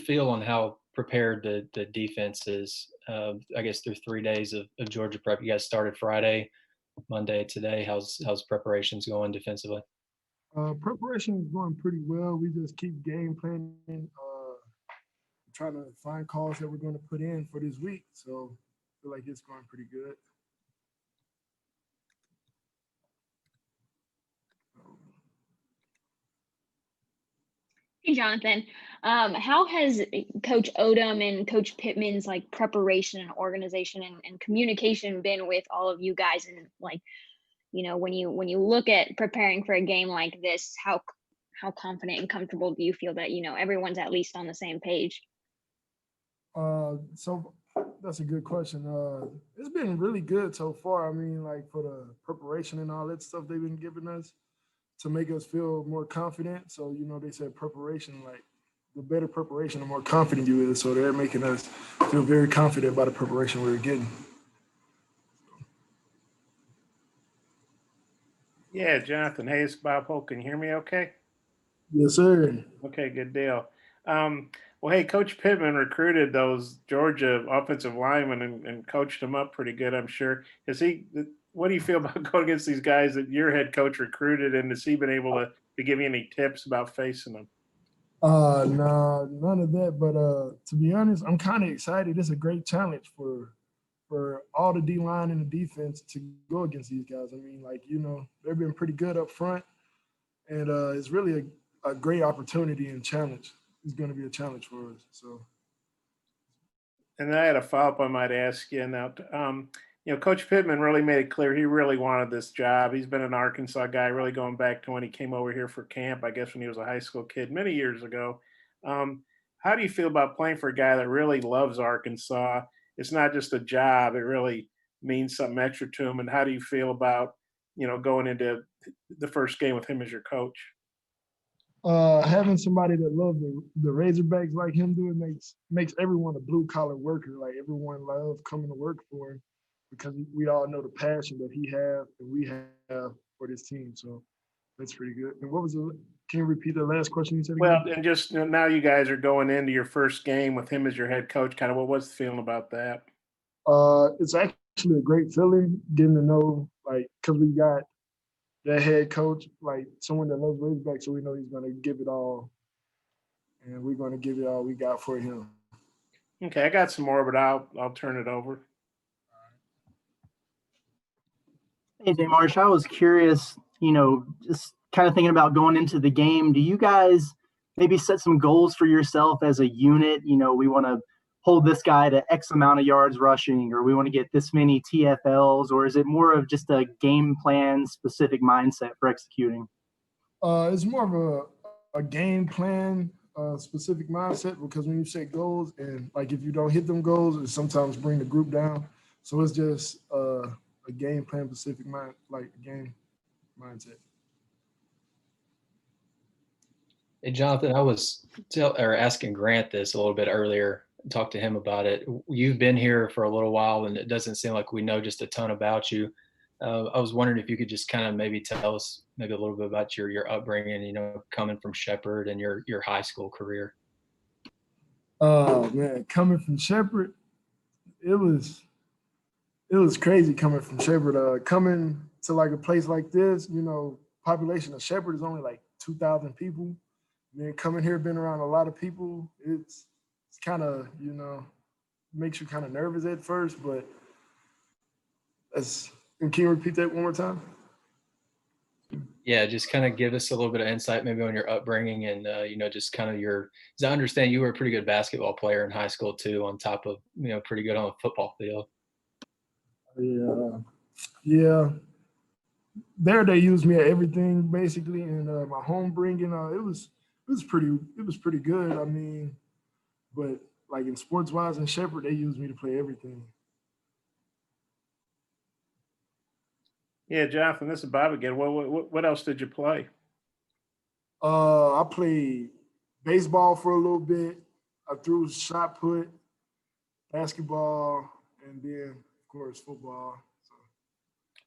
feel on how prepared the defense is? I guess through 3 days of Georgia prep. You guys started Friday, Monday today. How's preparations going defensively? Preparation is going pretty well. We just keep game planning, trying to find calls that we're going to put in for this week. So I feel like it's going pretty good. Hey, Jonathan. How has Coach Odom and Coach Pittman's like preparation and organization and communication been with all of you guys? And like, when you look at preparing for a game like this, how confident and comfortable do you feel that everyone's at least on the same page? So that's a good question. It's been really good so far. I mean, like for the preparation and all that stuff they've been giving us to make us feel more confident. So, they said preparation, like the better preparation, the more confident you is. So they're making us feel very confident about the preparation we were getting. Yeah, Jonathan. Hey, it's Bob Holt. Can you hear me okay? Yes, sir. Okay, good deal. Well, hey, Coach Pittman recruited those Georgia offensive linemen and coached them up pretty good, I'm sure. What do you feel about going against these guys that your head coach recruited, and has he been able to give you any tips about facing them? No, none of that. But to be honest, I'm kind of excited. It's a great challenge for all the D line and the defense to go against these guys. I mean, like, they've been pretty good up front, and it's really a great opportunity and challenge. It's going to be a challenge for us. So. And I had a follow-up I might ask you now. Coach Pittman really made it clear he really wanted this job. He's been an Arkansas guy, really going back to when he came over here for camp, I guess when he was a high school kid many years ago. How do you feel about playing for a guy that really loves Arkansas? It's not just a job; it really means something extra to him. And how do you feel about, going into the first game with him as your coach? Having somebody that loves the Razorbacks like him do it makes everyone a blue collar worker. Like everyone loves coming to work for him because we all know the passion that he have and we have for this team. So that's pretty good. And can you repeat the last question you said again? Well, and just now you guys are going into your first game with him as your head coach. Kind of what's the feeling about that? It's actually a great feeling getting to know, like, because we got that head coach, like someone that loves Razorbacks, so we know he's going to give it all, and we're going to give it all we got for him. Okay, I got some more, but I'll turn it over. Hey, J. Marsh, I was curious, just kind of thinking about going into the game. Do you guys maybe set some goals for yourself as a unit? We want to hold this guy to X amount of yards rushing, or we want to get this many TFLs, or is it more of just a game plan specific mindset for executing? It's more of a game plan specific mindset, because when you set goals and like if you don't hit them goals, it sometimes bring the group down. So it's just a game plan specific game mindset. Hey, Jonathan, I was asking Grant this a little bit earlier. Talked to him about it. You've been here for a little while, and it doesn't seem like we know just a ton about you. I was wondering if you could just kind of maybe tell us maybe a little bit about your upbringing, coming from Shepherd and your high school career. Oh man, coming from Shepherd, it was crazy coming from Shepherd. Coming to like a place like this, population of Shepherd is only like 2,000 people. And then coming here, been around a lot of people, it's kind of, makes you kind of nervous at first, but can you repeat that one more time? Yeah, just kind of give us a little bit of insight maybe on your upbringing and, just kind of because I understand you were a pretty good basketball player in high school too, on top of, pretty good on the football field. Yeah. There they used me at everything basically, and my home bringing, it was pretty good. I mean, but like in sports wise in Shepherd, they used me to play everything. Yeah, Jonathan, this is Bob again. What else did you play? I played baseball for a little bit. I threw shot put, basketball, and then of course football. So.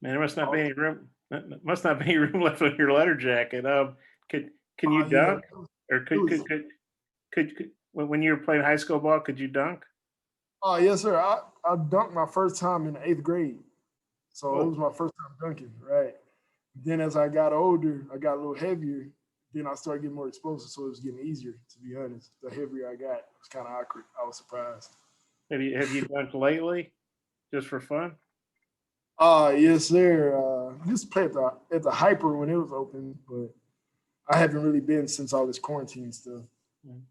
Man, there must not be any room. Must not be any room left on your letter jacket. Can you dunk? Or When you were playing high school ball, could you dunk? Oh, yes, sir. I dunked my first time in the 8th grade. So it Oh, was my first time dunking, right? Then as I got older, I got a little heavier. Then I started getting more explosive, so it was getting easier, to be honest. The heavier I got, it was kind of awkward. I was surprised. have you dunked lately, just for fun? Yes, sir. Used to play at the Hyper when it was open, but I haven't really been since all this quarantine stuff. Mm.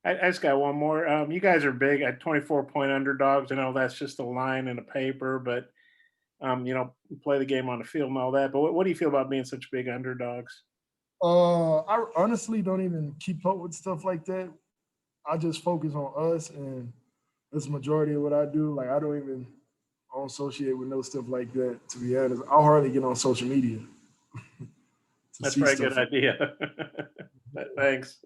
I just got one more. You guys are big at 24-point underdogs. I know that's just a line in a paper, but you play the game on the field and all that. But what do you feel about being such big underdogs? I honestly don't even keep up with stuff like that. I just focus on us, and that's the majority of what I do. Like I don't associate with no stuff like that. To be honest, I'll hardly get on social media to That's see probably a stuff good like idea. Thanks.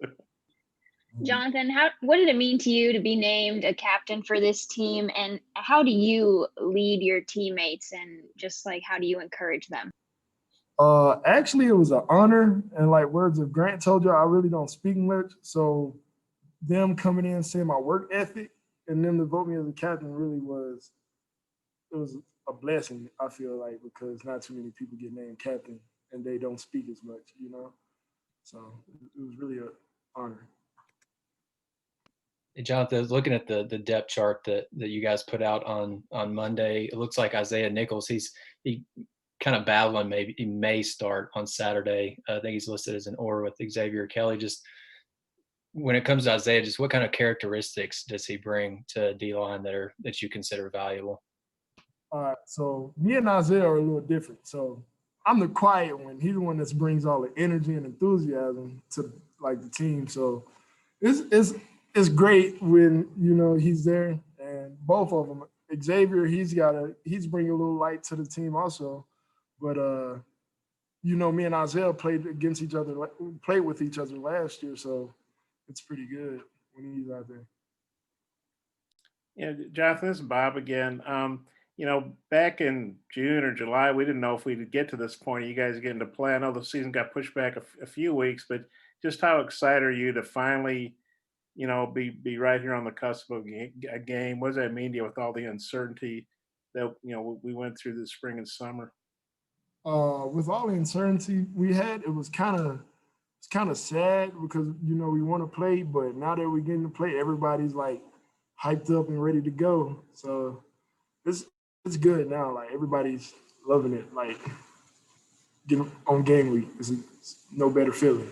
that. Jonathan, what did it mean to you to be named a captain for this team? And how do you lead your teammates and just like how do you encourage them? Actually, it was an honor, and like words of Grant told you, I really don't speak much. So them coming in saying my work ethic and them to vote me as a captain really was a blessing. I feel like because not too many people get named captain and they don't speak as much. So it was really an honor. Hey, Jonathan, looking at the depth chart that you guys put out on Monday, it looks like Isaiah Nichols. He kind of battling. Maybe he may start on Saturday. I think he's listed as an or with Xavier Kelly. Just when it comes to Isaiah, just what kind of characteristics does he bring to D line that you consider valuable? All right, so me and Isaiah are a little different. So I'm the quiet one. He's the one that brings all the energy and enthusiasm to like the team. So it's great when he's there, and both of them. Xavier, he's bringing a little light to the team also, but me and Isaiah played against each other, played with each other last year, so it's pretty good when he's out there. Yeah, Jonathan, this is Bob again. Back in June or July, we didn't know if we'd get to this point. You guys getting to play. I know the season got pushed back a few weeks, but just how excited are you to finally, be right here on the cusp of a game? What does that mean to you with all the uncertainty that we went through this spring and summer? With all the uncertainty we had, it's kind of sad because we want to play, but now that we're getting to play, everybody's like hyped up and ready to go. So it's good now. Like everybody's loving it. Like getting on game week, it's no better feeling.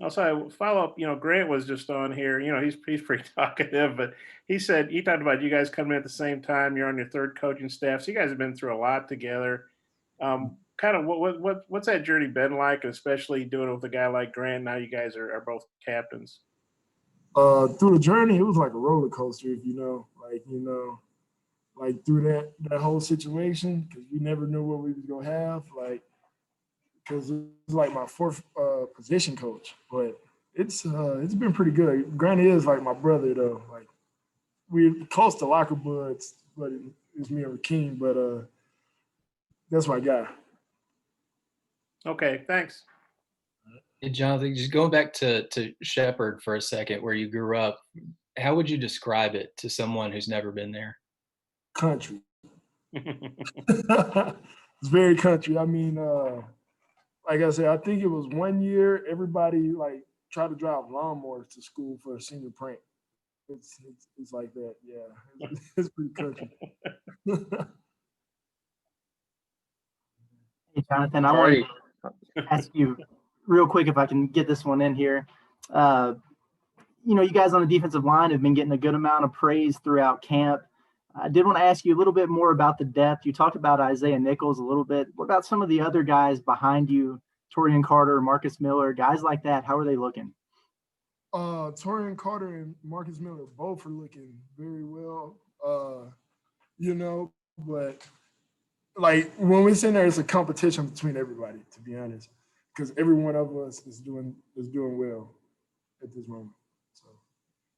Also, I follow up. Grant was just on here. He's pretty talkative, but he talked about you guys coming in at the same time. You're on your third coaching staff, so you guys have been through a lot together. Kind of what's that journey been like, especially doing it with a guy like Grant? Now you guys are both captains. Through the journey, it was like a roller coaster, if like through that whole situation, because we never knew what we was gonna have. Like, because it was like my fourth position coach, but it's been pretty good. Grant is like my brother though. Like we're close to locker buds, but it's me and Rakeem. But that's my guy. Okay, thanks. Hey, Jonathan, just going back to Shepherd for a second, where you grew up, how would you describe it to someone who's never been there? Country. It's very country. I mean, like I said, I think it was one year everybody like tried to drive lawnmowers to school for a senior prank. It's like that. Yeah, it's pretty country. Hey, Jonathan, I want Sorry. to ask you real quick if I can get this one in here. You guys on the defensive line have been getting a good amount of praise throughout camp. I did want to ask you a little bit more about the depth. You talked about Isaiah Nichols a little bit. What about some of the other guys behind you, Torian Carter, Marcus Miller, guys like that? How are they looking? Torian Carter and Marcus Miller both are looking very well. But like when we sit there, it's a competition between everybody, to be honest, because every one of us is doing well at this moment.